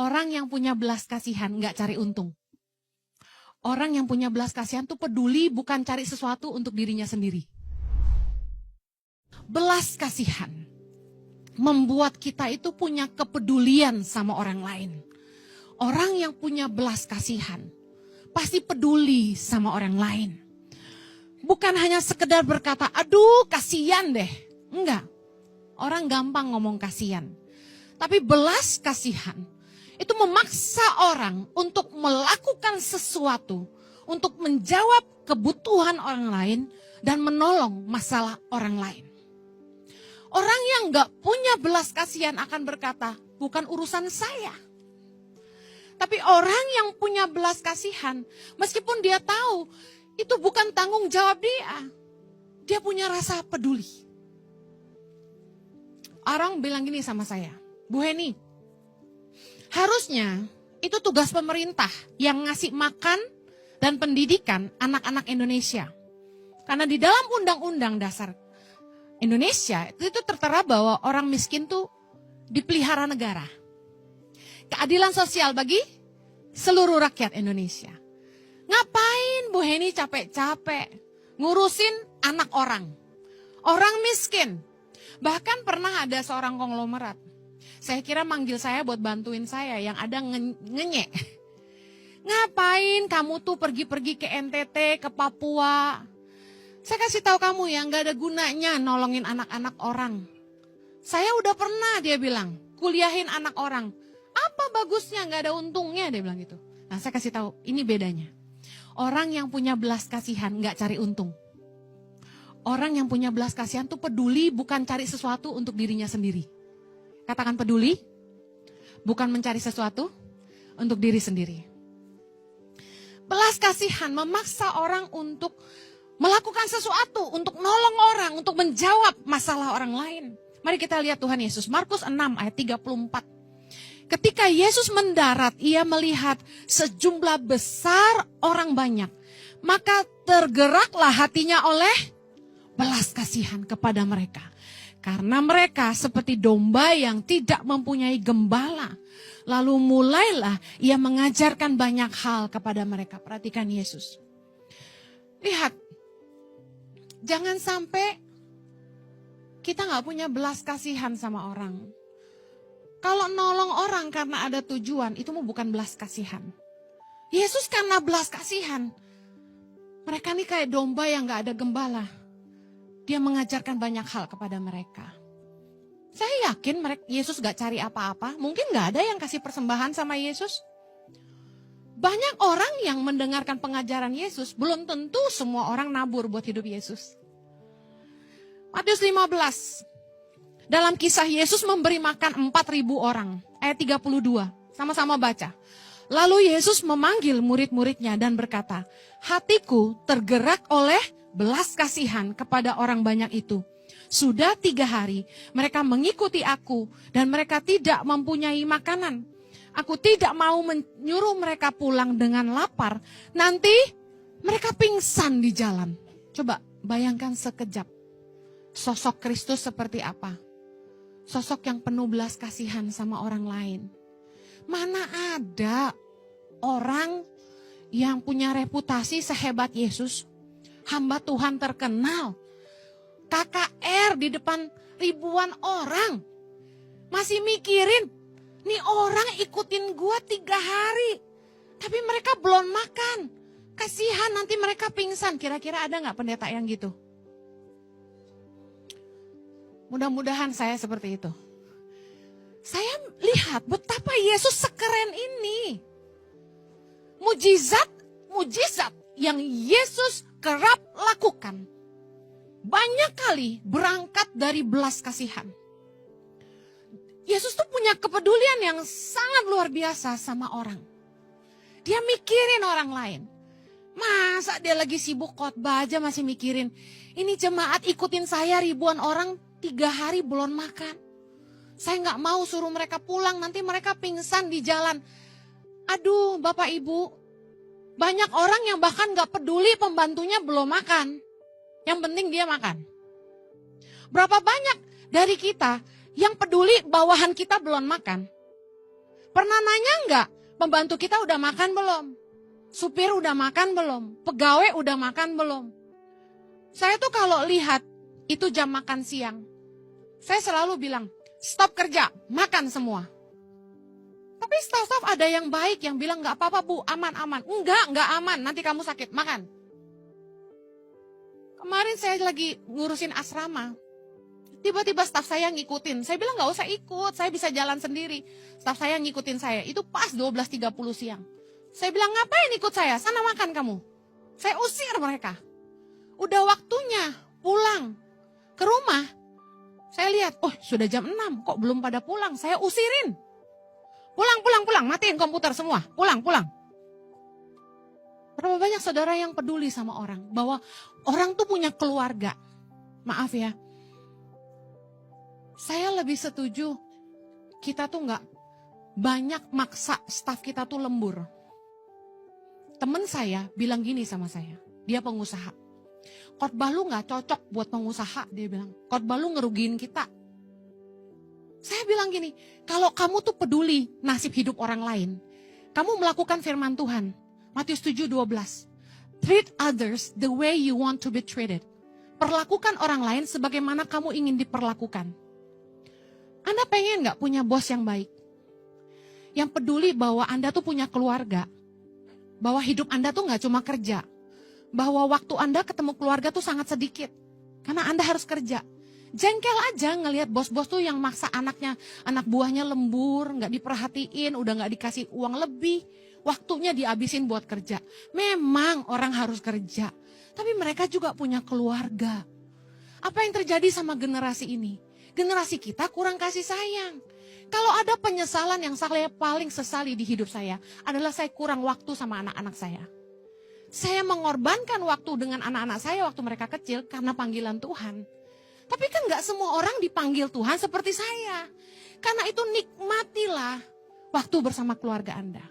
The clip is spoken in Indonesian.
Orang yang punya belas kasihan nggak cari untung. Orang yang punya belas kasihan tuh peduli bukan cari sesuatu untuk dirinya sendiri. Belas kasihan membuat kita itu punya kepedulian sama orang lain. Orang yang punya belas kasihan pasti peduli sama orang lain. Bukan hanya sekedar berkata, aduh kasihan deh. Enggak, orang gampang ngomong kasihan. Tapi belas kasihan itu memaksa orang untuk melakukan sesuatu, untuk menjawab kebutuhan orang lain dan menolong masalah orang lain. Orang yang gak punya belas kasihan akan berkata, bukan urusan saya. Tapi orang yang punya belas kasihan, meskipun dia tahu itu bukan tanggung jawab dia punya rasa peduli. Orang bilang gini sama saya, Bu Heni, harusnya itu tugas pemerintah yang ngasih makan dan pendidikan anak-anak Indonesia. Karena di dalam Undang-Undang Dasar Indonesia itu tertera bahwa orang miskin tuh dipelihara negara. Keadilan sosial bagi seluruh rakyat Indonesia. Ngapain Bu Heni capek-capek ngurusin anak orang? Orang miskin. Bahkan pernah ada seorang konglomerat. Saya kira manggil saya buat bantuin saya yang ada ngenyek. Ngapain kamu tuh pergi-pergi ke NTT, ke Papua? Saya kasih tahu kamu ya, gak ada gunanya nolongin anak-anak orang. Saya udah pernah, dia bilang, kuliahin anak orang. Apa bagusnya, gak ada untungnya, dia bilang gitu. Nah saya kasih tahu, ini bedanya. Orang yang punya belas kasihan gak cari untung. Orang yang punya belas kasihan tuh peduli bukan cari sesuatu untuk dirinya sendiri. Katakan peduli, bukan mencari sesuatu untuk diri sendiri. Belas kasihan memaksa orang untuk melakukan sesuatu, untuk nolong orang, untuk menjawab masalah orang lain. Mari kita lihat Tuhan Yesus, Markus 6 ayat 34. Ketika Yesus mendarat, ia melihat sejumlah besar orang banyak. Maka tergeraklah hatinya oleh belas kasihan kepada mereka. Karena mereka seperti domba yang tidak mempunyai gembala. Lalu mulailah ia mengajarkan banyak hal kepada mereka. Perhatikan Yesus. Lihat, jangan sampai kita gak punya belas kasihan sama orang. Kalau nolong orang karena ada tujuan, itu bukan belas kasihan. Yesus karena belas kasihan. Mereka nih kayak domba yang gak ada gembala. Dia mengajarkan banyak hal kepada mereka. Saya yakin Yesus gak cari apa-apa. Mungkin gak ada yang kasih persembahan sama Yesus. Banyak orang yang mendengarkan pengajaran Yesus, belum tentu semua orang nabur buat hidup Yesus. Matius 15. Dalam kisah Yesus memberi makan 4.000 orang. Ayat 32. Sama-sama baca. Lalu Yesus memanggil murid-muridnya dan berkata, hatiku tergerak oleh belas kasihan kepada orang banyak itu. Sudah 3 hari mereka mengikuti aku dan mereka tidak mempunyai makanan. Aku tidak mau menyuruh mereka pulang dengan lapar. Nanti mereka pingsan di jalan. Coba bayangkan sekejap. Sosok Kristus seperti apa? Sosok yang penuh belas kasihan sama orang lain. Mana ada orang yang punya reputasi sehebat Yesus, hamba Tuhan terkenal, KKR di depan ribuan orang, masih mikirin, nih orang ikutin gua 3 hari, tapi mereka belum makan, kasihan nanti mereka pingsan. Kira-kira ada gak pendeta yang gitu? Mudah-mudahan saya seperti itu. Saya lihat betapa Yesus sekeren ini. Mujizat yang Yesus kerap lakukan. Banyak kali berangkat dari belas kasihan. Yesus tuh punya kepedulian yang sangat luar biasa sama orang. Dia mikirin orang lain. Masa dia lagi sibuk khotbah aja masih mikirin. Ini jemaat ikutin saya ribuan orang 3 hari belum makan. Saya gak mau suruh mereka pulang, nanti mereka pingsan di jalan. Aduh Bapak Ibu, banyak orang yang bahkan gak peduli pembantunya belum makan. Yang penting dia makan. Berapa banyak dari kita yang peduli bawahan kita belum makan. Pernah nanya nggak, pembantu kita udah makan belum? Supir udah makan belum? Pegawai udah makan belum? Saya tuh kalau lihat itu jam makan siang, saya selalu bilang, stop kerja, makan semua. Tapi staf-staf ada yang baik yang bilang nggak apa-apa Bu, aman-aman. Nggak aman, nanti kamu sakit, makan. Kemarin saya lagi ngurusin asrama, tiba-tiba staf saya ngikutin. Saya bilang nggak usah ikut, saya bisa jalan sendiri. Staf saya ngikutin saya, itu pas 12.30 siang. Saya bilang, ngapain ikut saya? Sana makan kamu. Saya usir mereka. Udah waktunya pulang ke rumah. Saya lihat, oh sudah jam 6, kok belum pada pulang. Saya usirin. Pulang, matiin komputer semua. Pulang. Berapa banyak saudara yang peduli sama orang. Bahwa orang tuh punya keluarga. Maaf ya. Saya lebih setuju, kita tuh gak banyak maksa staf kita tuh lembur. Temen saya bilang gini sama saya, dia pengusaha. Khotbah lu gak cocok buat pengusaha, dia bilang. Khotbah lu ngerugiin kita. Saya bilang gini, kalau kamu tuh peduli nasib hidup orang lain, kamu melakukan firman Tuhan. Matius 7:12. Treat others the way you want to be treated. Perlakukan orang lain sebagaimana kamu ingin diperlakukan. Anda pengen gak punya bos yang baik? Yang peduli bahwa Anda tuh punya keluarga. Bahwa hidup Anda tuh gak cuma kerja. Bahwa waktu Anda ketemu keluarga tuh sangat sedikit. Karena Anda harus kerja. Jengkel aja ngelihat bos-bos tuh yang maksa anaknya, anak buahnya lembur, gak diperhatiin, udah gak dikasih uang lebih. Waktunya dihabisin buat kerja. Memang orang harus kerja. Tapi mereka juga punya keluarga. Apa yang terjadi sama generasi ini? Generasi kita kurang kasih sayang. Kalau ada penyesalan yang saya paling sesali di hidup saya adalah saya kurang waktu sama anak-anak saya. Saya mengorbankan waktu dengan anak-anak saya waktu mereka kecil karena panggilan Tuhan. Tapi kan gak semua orang dipanggil Tuhan seperti saya. Karena itu nikmatilah waktu bersama keluarga Anda.